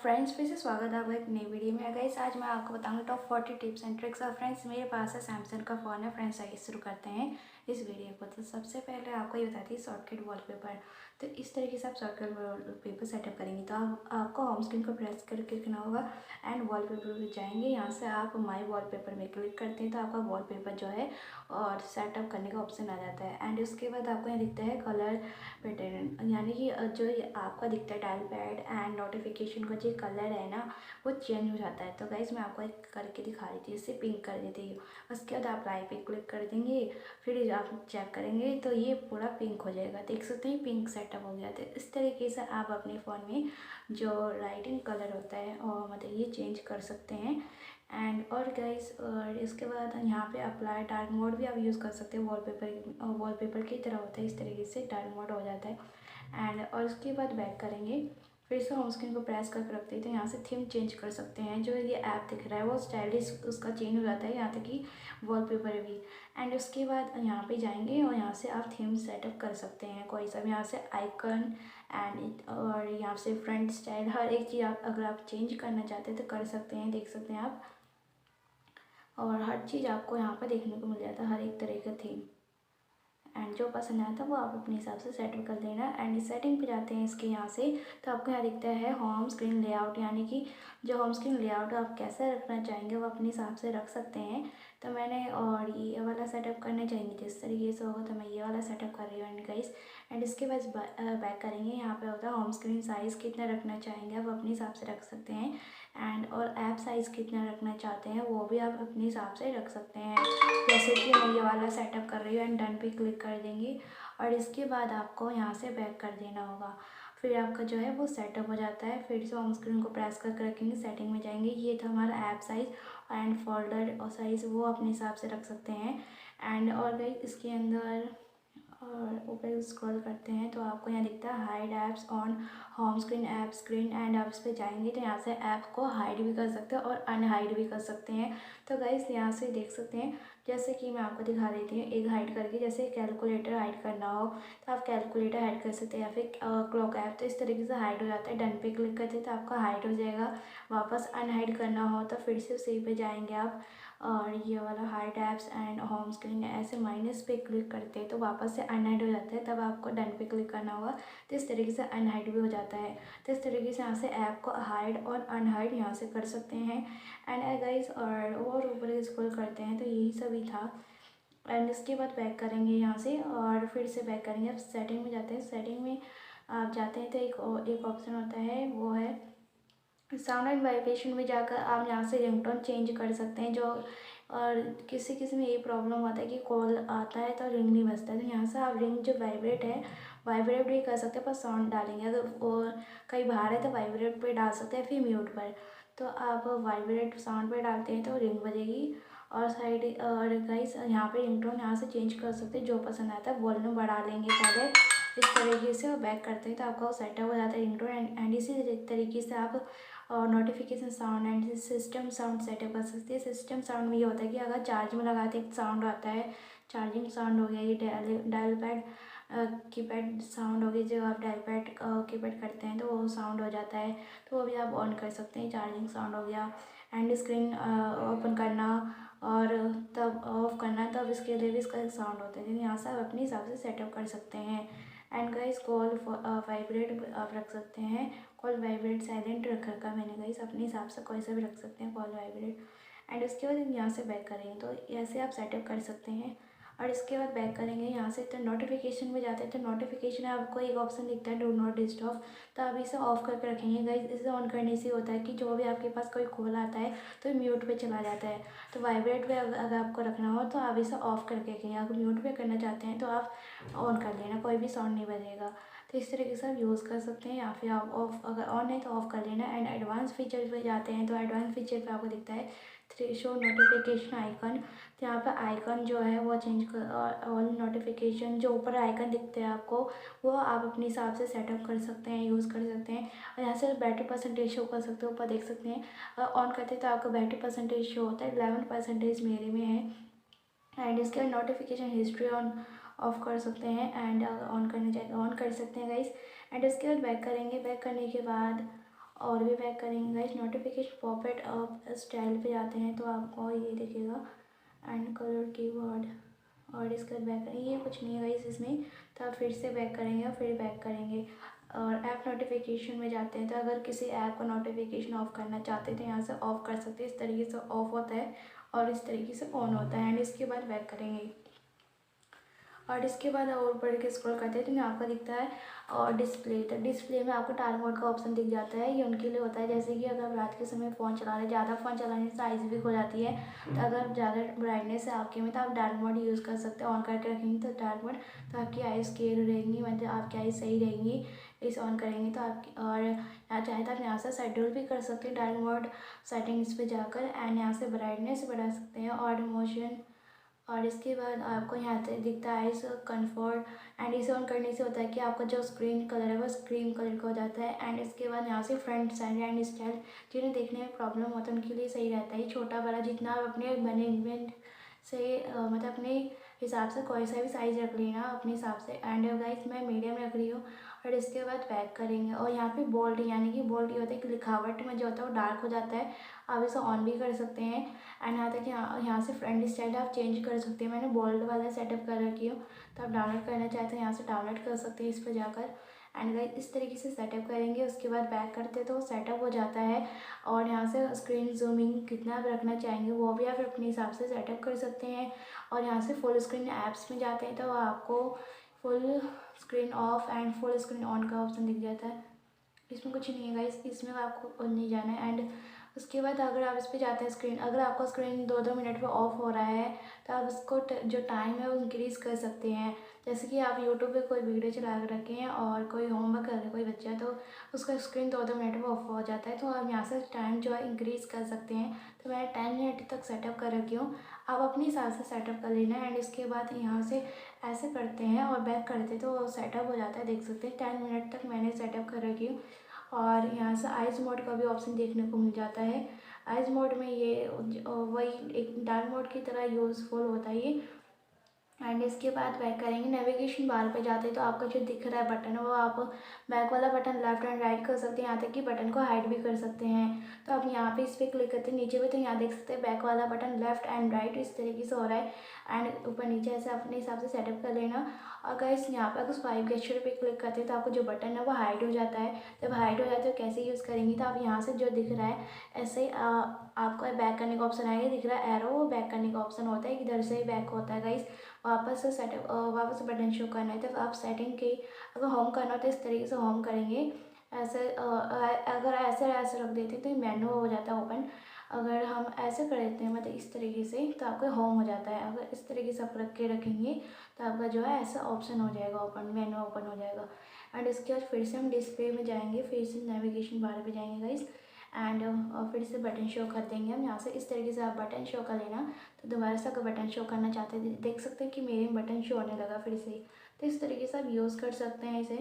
Friends, फिर से स्वागत है आपका एक नई वीडियो में। गाइस, आज मैं आपको बताऊंगी टॉप 40 टिप्स एंड ट्रिक्स। और फ्रेंड्स, मेरे पास है सैमसंग का फ़ोन है। फ्रेंड्स, आइए शुरू करते हैं इस वीडियो को। तो सबसे पहले आपको ये बताती है शॉर्टकट वॉलपेपर। तो इस तरीके से आप शॉर्टकट वॉलपेपर सेटअप करेंगे तो आपको होम स्क्रीन को प्रेस करके रखना होगा एंड वॉलपेपर पे जाएंगे। यहाँ से आप माई वॉलपेपर में क्लिक करते हैं तो आपका वॉलपेपर जो है और सेटअप करने का ऑप्शन आ जाता है। एंड उसके बाद आपको यहाँ दिखता है कलर पैटर्न, यानी कि जो ये आपका दिखता है डायल पैड एंड नोटिफिकेशन का जो कलर है ना, वो चेंज हो जाता है। तो गाइस, मैं आपको एक करके दिखा रही थी, इससे पिंक कर देती हूँ। उसके बाद आप लाइव पे क्लिक कर देंगे, फिर आप चेक करेंगे तो ये पूरा पिंक हो जाएगा। देख सकते हैं पिंक सेटअप हो गया। तो इस तरीके से आप अपने फ़ोन में जो राइटिंग कलर होता है और मतलब ये चेंज कर सकते हैं। एंड और गाइस, और इसके बाद यहाँ पे अप्लाई डार्क मोड भी आप यूज़ कर सकते हैं। वॉलपेपर की तरह होता है, इस तरीके से डार्क मोड हो जाता है। एंड और उसके बाद बैक करेंगे, फिर से होम स्क्रीन को प्रेस करके रखते हैं तो यहाँ से थीम चेंज कर सकते हैं। जो ये ऐप दिख रहा है वो स्टाइलिश उसका चेंज हो जाता है, यहाँ तक कि वॉलपेपर भी। एंड उसके बाद यहाँ पे जाएंगे और यहाँ से आप थीम सेटअप कर सकते हैं कोई सा भी। यहाँ से आइकन एंड और यहाँ से फ्रंट स्टाइल, हर एक चीज़ आप अगर आप चेंज करना चाहते हैं तो कर सकते हैं। देख सकते हैं आप, और हर चीज़ आपको यहाँ पर देखने को मिल जाता है, हर एक तरह का थीम। एंड जो पसंद आया था वो आप अपने हिसाब से सेटअप कर देना। एंड सेटिंग पे जाते हैं इसके यहाँ से, तो आपको यहाँ दिखता है होम स्क्रीन लेआउट, यानी कि जो होम स्क्रीन लेआउट आप कैसे रखना चाहेंगे वो अपने हिसाब से रख सकते हैं। तो मैंने और ये वाला सेटअप करना चाहेंगे जिस तरीके से होगा, तो मैं ये वाला सेटअप कर रही हूँ। एंड गाइस, एंड इसके बाद बैक करेंगे, यहाँ पे होता है होम स्क्रीन साइज़ कितना रखना चाहेंगे आप अपने हिसाब से रख सकते हैं। एंड और ऐप साइज़ कितना रखना चाहते हैं वो भी आप अपने हिसाब से रख सकते हैं। जैसे कि मैं ये वाला सेटअप कर रही हूँ एंड डन पे क्लिक कर देंगे। और इसके बाद आपको यहाँ से बैक कर देना होगा, फिर आपका जो है वो सेटअप हो जाता है। फिर से होम स्क्रीन को प्रेस करके रखेंगे, सेटिंग में जाएंगे। ये था हमारा ऐप साइज़ एंड फोल्डर और साइज़, वो अपने हिसाब से रख सकते हैं। एंड और गई इसके अंदर और ऊपर स्क्रॉल करते हैं तो आपको यहाँ दिखता है hide apps on home screen, app screen and apps पे जाएंगे तो यहाँ से ऐप को हाइड भी कर सकते हैं और अनहाइड भी कर सकते हैं। तो गाइस, यहाँ से देख सकते हैं, जैसे कि मैं आपको दिखा देती हूँ एक हाइड करके। जैसे कैलकुलेटर हाइड करना हो तो आप कैलकुलेटर हाइड कर सकते हैं, या फिर क्लॉक ऐप, तो इस तरीके से हाइड हो जाता है। डन पे क्लिक करते हैं तो आपका हाइड हो जाएगा। वापस अनहाइड करना हो तो फिर से उसी पे जाएंगे आप, और ये वाला hide apps and home screen ऐसे माइनस पे क्लिक करते हैं तो वापस से अनहाइड हो जाता है। तब आपको डन पे क्लिक करना होगा तो इस तरीके से अनहाइड भी हो जाता है। तो इस तरीके से यहाँ से ऐप को हाइड और अनहाइड यहाँ से कर सकते हैं। एंड गाइस, और ऊपर स्क्रॉल करते हैं तो यही सभी था। एंड इसके बाद बैक करेंगे यहाँ से, और फिर से बैक करेंगे। अब सेटिंग में जाते हैं, सेटिंग में आप जाते हैं तो एक ऑप्शन होता है, वो है साउंड एंड वाइब्रेशन में जाकर आप यहाँ से रिंगटोन चेंज कर सकते हैं। जो और किसी किसी में ये प्रॉब्लम होता है कि कॉल आता है तो रिंग नहीं बजता है, तो यहाँ से आप रिंग जो वाइब्रेट है वाइब्रेट भी कर सकते हैं, पर साउंड डालेंगे अगर वो कहीं बाहर है तो वाइब्रेट पे डाल सकते हैं, फिर म्यूट पर। तो आप वाइब्रेट साउंड पे डालते हैं तो रिंग बजेगी। और साइड और गाइस, यहाँ पे रिंगटोन यहाँ से चेंज कर सकते हैं, जो पसंद आता है वॉल्यूम बढ़ा लेंगे पहले इस तरीके से, और बैक करते हैं तो आपका वो सेटअप हो जाता है रिंगटोन। एंड इसी तरीके से आप और notification sound and system sound setup कर सकते हैं। सिस्टम साउंड में ये होता है कि अगर चार्ज में लगाते एक साउंड आता है, चार्जिंग साउंड हो गया। ये डायल पैड कीपैड साउंड हो गई, जो आप डायल पैड कीपैड करते हैं तो वो साउंड हो जाता है, तो वो भी आप ऑन कर सकते हैं। चार्जिंग साउंड हो गया। एंड स्क्रीन ओपन करना और तब ऑफ करना, तब इसके लिए भी इसका साउंड होता है, लेकिन यहाँ से आप अपने हिसाब से सेटअप कर सकते हैं। एंड गाइस, कॉल वाइब्रेट आप रख सकते हैं। कॉल वाइब्रेट साइलेंट रख रखा मैंने गाइस, अपने हिसाब से कोई सा भी रख सकते हैं कॉल वाइब्रेट। एंड उसके बाद यहाँ से बैक करेंगे तो ऐसे आप सेटअप कर सकते हैं। और इसके बाद बैक करेंगे यहाँ से तो नोटिफिकेशन में जाते हैं, तो नोटिफिकेशन में आपको एक ऑप्शन दिखता है डू नॉट डिस्टर्ब, तो आप इसे ऑफ करके रखेंगे गाइस। इसे ऑन करने से होता है कि जो भी आपके पास कोई कॉल आता है तो म्यूट पे चला जाता है। तो वाइब्रेट पे अगर आपको रखना हो तो आप इसे ऑफ करके रखेंगे। अगर म्यूट पे करना चाहते हैं तो आप ऑन कर लेना, कोई भी साउंड नहीं बजेगा। तो इस तरीके से आप यूज़ कर सकते हैं, या फिर आप ऑफ, अगर ऑन है तो ऑफ कर लेना। एंड एडवांस फीचर पे जाते हैं तो एडवांस फीचर पे आपको दिखता है थ्री शो नोटिफिकेशन आइकन, तो यहाँ पर आइकन जो है वो चेंज कर, ऑल नोटिफिकेशन जो ऊपर आइकन दिखते हैं आपको, वो आप अपने हिसाब से सेटअप कर सकते हैं, यूज़ कर सकते हैं। और यहाँ से बैटरी परसेंटेज शो कर सकते हो, ऊपर देख सकते हैं। ऑन करते हैं तो आपका बैटरी परसेंटेज शो होता है, 11% मेरे में है। एंड इसके बाद नोटिफिकेशन हिस्ट्री ऑन ऑफ कर सकते हैं, एंड ऑन करना चाहिए ऑन कर सकते हैं गाइस। एंड इसके बाद बैक करेंगे, बैक करने के बाद और भी बैक करेंगे गाइस। नोटिफिकेशन पॉपअप आप स्टाइल पे जाते हैं तो आपको ये दिखेगा एंड कलर कीवर्ड, और इसका बैक करेंगे। ये कुछ नहीं है गाइस इसमें, तो आप फिर से बैक करेंगे और फिर बैक करेंगे। और ऐप नोटिफिकेशन में जाते हैं तो अगर किसी ऐप को नोटिफिकेशन ऑफ करना चाहते हैं तो यहाँ से ऑफ कर सकते हैं। इस तरीके से ऑफ होता है और इस तरीके से ऑन होता है। एंड इसके बाद बैक करेंगे और इसके बाद और ऊपर के स्क्रॉल करते हैं तो यहाँ आपको दिखता है और डिस्प्ले, तो डिस्प्ले में आपको डार्क मोड का ऑप्शन दिख जाता है। ये उनके लिए होता है जैसे कि अगर रात के समय फ़ोन चला रहे, ज़्यादा फ़ोन चलाने से आइज़ वीक हो जाती है, तो अगर ज़्यादा ब्राइटनेस है आपके में तो आप डार्क मोड यूज़ कर सकते हैं। ऑन करके रखेंगे तो डार्क मोड, तो आपकी आइज़ क्लियर रहेंगी, मतलब आपकी आइज़ सही रहेंगी इस ऑन करेंगे तो आपकी। और यहाँ चाहे तो आप यहाँ से शेड्यूल भी कर सकते हैं डार्क मोड सेटिंग्स पे जाकर, एंड यहाँ से ब्राइटनेस बढ़ा सकते हैं और मोशन। और इसके बाद आपको यहाँ से दिखता है आइस कंफर्ट, एंड इसे ऑन करने से होता है कि आपका जो स्क्रीन कलर है वो क्रीम कलर का हो जाता है। एंड इसके बाद यहाँ से फ्रंट साइड एंड स्टाइल, जिन्हें देखने में प्रॉब्लम होता है उनके लिए सही रहता है। छोटा बड़ा जितना आप अपने मैनेजमेंट से मतलब अपने हिसाब से कोई सा भी साइज़ रख लेना अपने हिसाब से। एंड गाइस मैं मीडियम रख रही हूँ। और इसके बाद पैक करेंगे और यहाँ पे बोल्ड, यानी कि बोल्ड ये होता है कि लिखावट में जो होता है वो डार्क हो जाता है, आप इसे ऑन भी कर सकते हैं। एंड यहाँ तक यहाँ से फ्रंट स्टाइल आप चेंज कर सकते हैं। मैंने बोल्ड वाला सेटअप कर रखी हूँ, तो आप डाउनलोड करना चाहते हैं यहाँ से डाउनलोड कर सकते हैं इस पर जाकर। एंड गाइस इस तरीके से सेटअप करेंगे, उसके बाद बैक करते तो सेटअप हो जाता है। और यहाँ से स्क्रीन जूमिंग कितना आप रखना चाहेंगे वो भी आप अपने हिसाब से सेटअप कर सकते हैं। और यहाँ से फुल स्क्रीन ऐप्स में जाते हैं तो आपको full screen of and full screen on का ऑप्शन दिख जाता है। इसमें कुछ नहीं है गाइस, इसमें आपको नहीं जाना है। एंड उसके बाद अगर आप इस पर जाते हैं स्क्रीन, अगर आपका स्क्रीन 2-2 मिनट पे ऑफ हो रहा है तो आप उसको जो टाइम है वो इंक्रीज़ कर सकते हैं। जैसे कि आप यूट्यूब पे कोई वीडियो चला कर रखे हैं और कोई होमवर्क कर रहे हैं कोई बच्चा, तो उसका स्क्रीन 2-2 मिनट में ऑफ हो जाता है, तो आप यहाँ से टाइम जो है इंक्रीज़ कर सकते हैं। तो मैंने 10 मिनट तक सेटअप कर रखी हूँ, आप अपने हिसाब से सेटअप कर लेना। एंड इसके बाद यहाँ से ऐसे करते हैं और बैक करते हैं तो सेटअप हो जाता है, देख सकते हैं 10 मिनट तक मैंने सेटअप कर रखी हूँ। और यहाँ से आइज़ मोड का भी ऑप्शन देखने को मिल जाता है। आइज़ मोड में ये वही एक डार्क मोड की तरह यूज़फुल होता है ये। एंड इसके बाद बैक करेंगे, नेविगेशन बार पे जाते हैं तो आपका जो दिख रहा है बटन वो आप बैक वाला बटन लेफ्ट एंड राइट कर सकते हैं, यहाँ तक कि बटन को हाइड भी कर सकते हैं। तो आप यहाँ पे इस पर क्लिक करते हैं नीचे पे तो यहाँ देख सकते हैं बैक वाला बटन लेफ्ट एंड राइट इस तरीके से हो रहा है। एंड ऊपर नीचे ऐसे अपने हिसाब से सेटअप कर लेना। और गाइस यहाँ पे अगर स्वाइप गेस्चर पे क्लिक करते हैं तो आपको जो बटन है वो हाइड हो जाता है। जब हाइड हो जाता है तो कैसे यूज़ करेंगे, तो आप यहाँ से जो दिख रहा है ऐसे आपको बैक करने का ऑप्शन आएगा, दिख रहा है एरो, वो बैक करने का ऑप्शन होता है, इधर से ही बैक होता है गाइस। वापस से सेटअप वापस बटन शो करना है तो आप सेटिंग की अगर होम करना हो तो इस तरीके से होम करेंगे। ऐसे अगर ऐसे रख देते हैं तो मेनू हो जाता है ओपन। अगर हम ऐसे कर देते हैं मतलब इस तरीके से तो आपका होम हो जाता है। अगर इस तरीके से आप रख के रखेंगे तो आपका जो है ऐसा ऑप्शन हो जाएगा ओपन, मेनू ओपन हो जाएगा। एंड इसके बाद फिर से हम डिस्प्ले में जाएंगे, फिर से नेविगेशन बार पे जाएंगे गाइस। एंड फिर से बटन शो कर देंगे हम यहाँ से, इस तरीके से आप बटन शो कर लेना। तो दोबारा से अगर बटन शो करना चाहते हैं देख सकते हैं कि मेरे बटन शो होने लगा फिर से। तो इस तरीके से आप यूज़ कर सकते हैं इसे।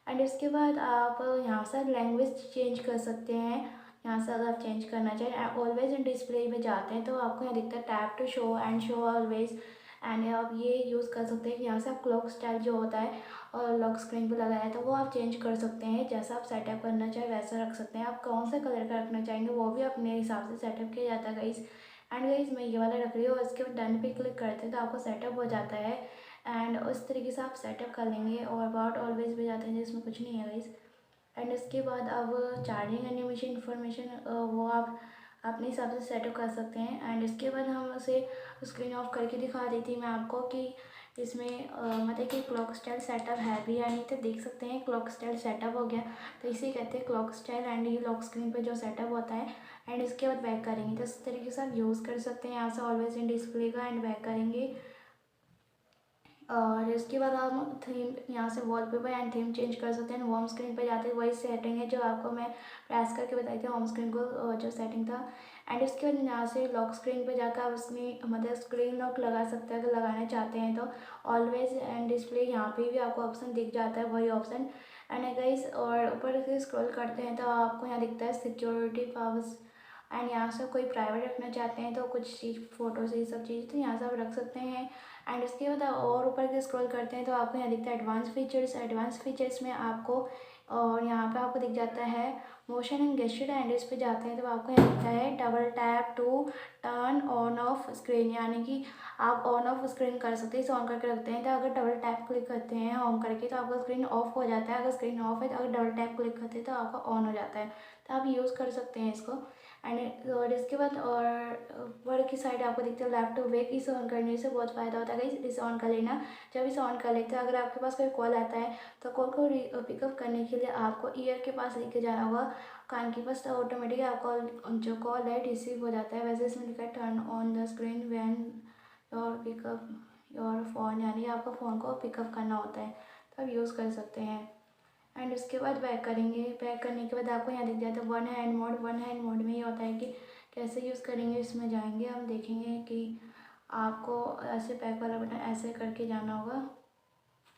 एंड इसके बाद आप यहाँ से लैंग्वेज चेंज कर सकते हैं। यहाँ से अगर आप चेंज करना चाहें ऑलवेज इन डिस्प्ले में जाते हैं तो आपको यहाँ दिखता है tap to show and show always. And आप ये यूज़ कर सकते हैं कि यहाँ से आप क्लॉक स्टाइल जो होता है और लॉक स्क्रीन पे लगाया है तो वो आप चेंज कर सकते हैं, जैसा आप सेटअप करना चाहें वैसा रख सकते हैं। आप कौन सा कलर का रखना चाहेंगे वो भी अपने हिसाब से सेटअप किया जाता है गाइस। एंड गाइस मैं ये वाला रख रही हूँ, इसके बाद डन पे क्लिक करते हैं तो आपको सेटअप हो जाता है। एंड उस तरीके से आप सेटअप कर लेंगे। और अबाउट ऑलवेज भी जाते हैं जिसमें कुछ नहीं है गाइस। एंड इसके बाद अब चार्जिंग एनिमेशन इन्फॉर्मेशन वो आप अपने हिसाब से सेटअप कर सकते हैं। एंड इसके बाद हम उसे स्क्रीन ऑफ करके दिखा दी थी मैं आपको कि इसमें मतलब कि क्लॉक स्टाइल सेटअप है भी या नहीं, तो देख सकते हैं क्लॉक स्टाइल सेटअप हो गया। तो इसे कहते हैं क्लॉक स्टाइल एंड ये लॉक स्क्रीन पे जो सेटअप होता है। एंड इसके बाद बैक करेंगे तो इस तरीके से आप यूज़ कर सकते हैं यहाँ से ऑलवेज इन डिस्प्ले का। एंड बैक करेंगे और इसके बाद हम थीम यहाँ से वॉलपेपर एंड थीम चेंज कर सकते हैं। होम स्क्रीन पे जाते हैं वही सेटिंग है जो आपको मैं प्रेस करके बताई थी होम स्क्रीन को जो सेटिंग था। एंड इसके बाद यहाँ से लॉक स्क्रीन पे जाकर आप उसमें मतलब स्क्रीन लॉक लगा सकते हैं अगर लगाना चाहते हैं तो। ऑलवेज एंड डिस्प्ले यहाँ पे भी आपको ऑप्शन दिख जाता है वही ऑप्शन। एंड गाइस और ऊपर से स्क्रॉल करते हैं तो आपको यहाँ दिखता है सिक्योरिटी पावर्स। एंड यहाँ से कोई प्राइवेट रखना चाहते हैं तो कुछ चीज़ फ़ोटोज़ ये सब चीज़ तो यहाँ से आप रख सकते हैं। एंड उसके बाद और ऊपर के स्क्रॉल करते हैं तो आपको यहाँ दिखता है एडवांस फीचर्स। एडवांस फीचर्स में आपको और यहाँ पे आपको दिख जाता है मोशन एंड गेस्चर। एंड इस पे जाते हैं तो आपको यहाँ दिखता है double tap to turn on off screen, यानी कि आप ऑन ऑफ स्क्रीन कर सकते हैं। इसे ऑन करके रखते हैं तो अगर डबल टैप क्लिक करते हैं ऑन करके तो आपका स्क्रीन ऑफ हो जाता है। अगर स्क्रीन ऑफ है तो अगर डबल टैप क्लिक करते हैं तो आपका ऑन हो जाता है। तो आप यूज़ कर सकते हैं इसको। एंड और इसके बाद और ऊपर की साइड आपको दिखता है लेफ्ट टू वेक। इसे ऑन करने से बहुत फ़ायदा होता है। इसे ऑन कर लेना। जब इसे ऑन कर लेते हैं अगर आपके पास कोई कॉल आता है तो कॉल को पिकअप करने के लिए आपको ईयर के पास लेके जाना होगा, कान के पास, तो ऑटोमेटिकली आपका जो कॉल है रिसीव हो जाता है। वैसे इसमें लिखा है turn on the screen when your pickup your phone, यानी आपको फ़ोन को पिकअप करना होता है तो आप यूज़ कर सकते हैं। एंड उसके बाद बैक करेंगे। बैक करने के बाद आपको यहाँ दिख जाता है one hand mode. One hand mode में ये होता है कि कैसे यूज़ करेंगे, इसमें जाएंगे हम देखेंगे कि आपको ऐसे बैक वाला बटन ऐसे करके जाना होगा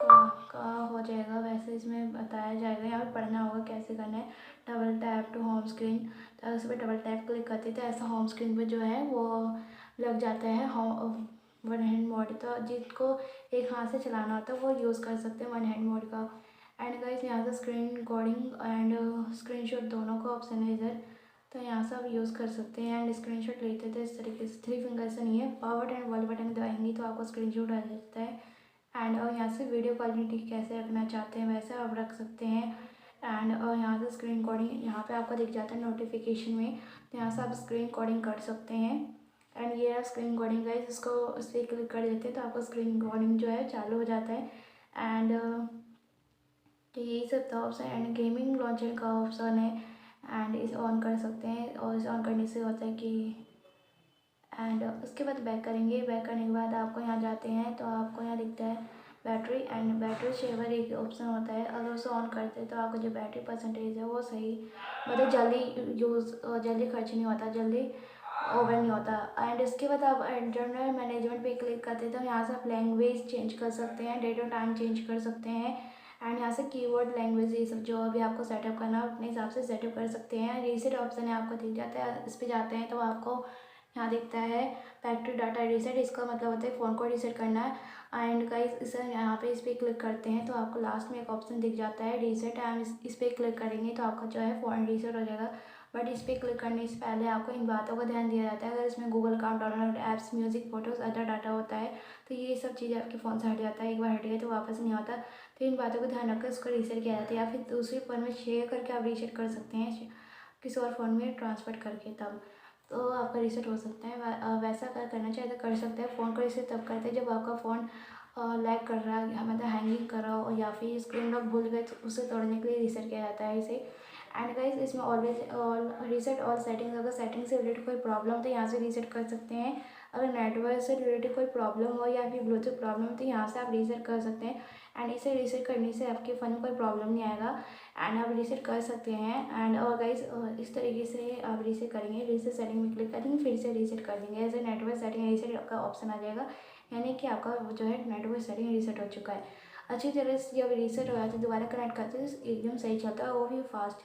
तो आपका हो जाएगा। वैसे इसमें बताया जाएगा, यहाँ पे पढ़ना होगा कैसे करना है। Double tap to home screen, तो उस पर डबल टैप क्लिक करते तो ऐसा होम स्क्रीन पे जो है वो लग जाता है वन हैंड मोड। तो जिसको एक हाथ से चलाना होता है वो यूज़ कर सकते हैं वन हैंड मोड का। एंड गाइस यहाँ से स्क्रीन रिकॉर्डिंग एंड स्क्रीनशॉट दोनों का ऑप्शन है इधर, तो यहाँ से आप यूज़ कर सकते हैं। एंड स्क्रीनशॉट लेते थे इस तरीके से, थ्री फिंगर से नहीं है, पावर एंड वाले बटन दबाएंगे तो आपको स्क्रीनशॉट आ जाता है। एंड और यहाँ से वीडियो क्वालिटी कैसे रखना चाहते हैं वैसे आप रख सकते हैं। एंड और यहाँ से स्क्रीन रिकॉर्डिंग यहाँ पे आपको दिख जाता है नोटिफिकेशन में, तो यहाँ से आप स्क्रीन रिकॉर्डिंग कर सकते हैं। एंड ये स्क्रीन रिकॉर्डिंग गाइस, इसको इस पर क्लिक कर देते हैं तो आपका स्क्रीन रिकॉर्डिंग जो है चालू हो जाता है। एंड तो यही सब था ऑप्शन। एंड गेमिंग लॉन्चर का ऑप्शन है एंड इसे ऑन कर सकते हैं। और इसे ऑन करने से होता है कि एंड उसके बाद बैक करेंगे। बैक करने के बाद आपको यहाँ जाते हैं तो आपको यहाँ दिखता है बैटरी एंड बैटरी सेवर एक ऑप्शन होता है। अगर उसे ऑन करते हैं तो आपको जो बैटरी परसेंटेज है वो सही, मतलब जल्दी खर्च नहीं होता, जल्दी ओवर नहीं होता। एंड इसके बाद आप इंटरनल मैनेजमेंट पे क्लिक करते हैं तो यहाँ से आप लैंग्वेज चेंज कर सकते हैं, डेट और टाइम चेंज कर सकते हैं। एंड यहाँ से कीवर्ड लैंग्वेज ये सब जो अभी आपको सेटअप करना है अपने हिसाब से सेटअप कर सकते हैं। रीसेट ऑप्शन है आपको दिख जाता है, इस पर जाते हैं तो आपको यहाँ दिखता है फैक्ट्री डाटा रीसेट। इसका मतलब होता है फ़ोन को रीसेट करना है। एंड गाइस इसे यहाँ पे इस पर क्लिक करते हैं तो आपको लास्ट में एक ऑप्शन दिख जाता है रीसेट। एंड इस पर क्लिक करेंगे तो आपका जो है फ़ोन रीसेट हो जाएगा। बट इस पर क्लिक करने से पहले आपको इन बातों का ध्यान दिया जाता है। अगर इसमें Google account, download apps, music, photos, other data होता है तो ये सब चीज़ें आपके फ़ोन से हट जाता है। एक बार हट गए तो वापस नहीं आता। तो इन बातों को ध्यान रखकर इसको रीसेट किया जाता है, या फिर दूसरे फ़ोन में शेयर करके आप रीसेट कर सकते हैं किसी और फ़ोन में ट्रांसफ़र करके, तब तो आपका रीसेट हो सकता है। वैसा अगर करना चाहे तो कर सकते हैं। फ़ोन का रीसेट तब करते हैं जब आपका फ़ोन लैग कर रहा है, मतलब हैंगिंग कर रहा हो, या फिर स्क्रीन लॉक भूल गए तो उसे तोड़ने के लिए रीसेट किया जाता है इसे। एंड गाइस इसमें always all reset all settings, अगर सेटिंग से रिलेटेड कोई प्रॉब्लम हो तो यहाँ से रीसेट कर सकते हैं। अगर नेटवर्क से रिलेटेड कोई प्रॉब्लम हो या फिर ब्लूटूथ प्रॉब्लम हो तो यहाँ से आप रीसेट कर सकते हैं। एंड इसे रीसेट करने से आपके फ़ोन में कोई प्रॉब्लम नहीं आएगा एंड आप रीसेट कर सकते हैं। एंड और गाइस इस तरीके से आप रीसेट करेंगे, रीसेट सेटिंग में क्लिक करेंगे, फिर से रीसेट कर देंगे। ऐसे नेटवर्क सेटिंग रीसेट का ऑप्शन आ जाएगा, यानी कि आपका जो है नेटवर्क सेटिंग रीसेट हो चुका है। अच्छी तरह से जब रीसेट हो जाता है दोबारा कनेक्ट करते हैं तो एकदम सही चलता है, वो भी फास्ट,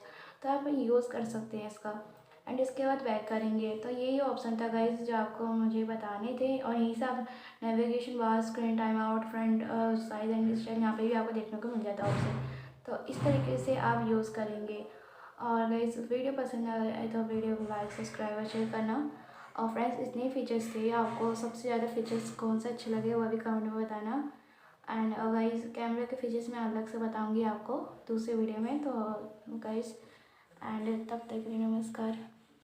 तो आप यूज़ कर सकते हैं इसका। एंड इसके बाद बैक करेंगे तो यही ऑप्शन था गाइस जो आपको मुझे बताने थे। और यहीं से आप navigation bar, screen time out, front size and style यहाँ पे भी आपको देखने को मिल जाता है ऑप्शन। तो इस तरीके से आप यूज़ करेंगे। और गाइस वीडियो पसंद आए तो वीडियो को लाइक, सब्सक्राइब और शेयर करना। और फ्रेंड्स इतने फीचर्स थे, आपको सबसे ज़्यादा फीचर्स कौन से अच्छे लगे वो भी कमेंट में बताना। एंड गाइस कैमरा के फीचर्स मैं अलग से बताऊंगी आपको दूसरे वीडियो में, तो गाइस एंड तब तक के लिए नमस्कार।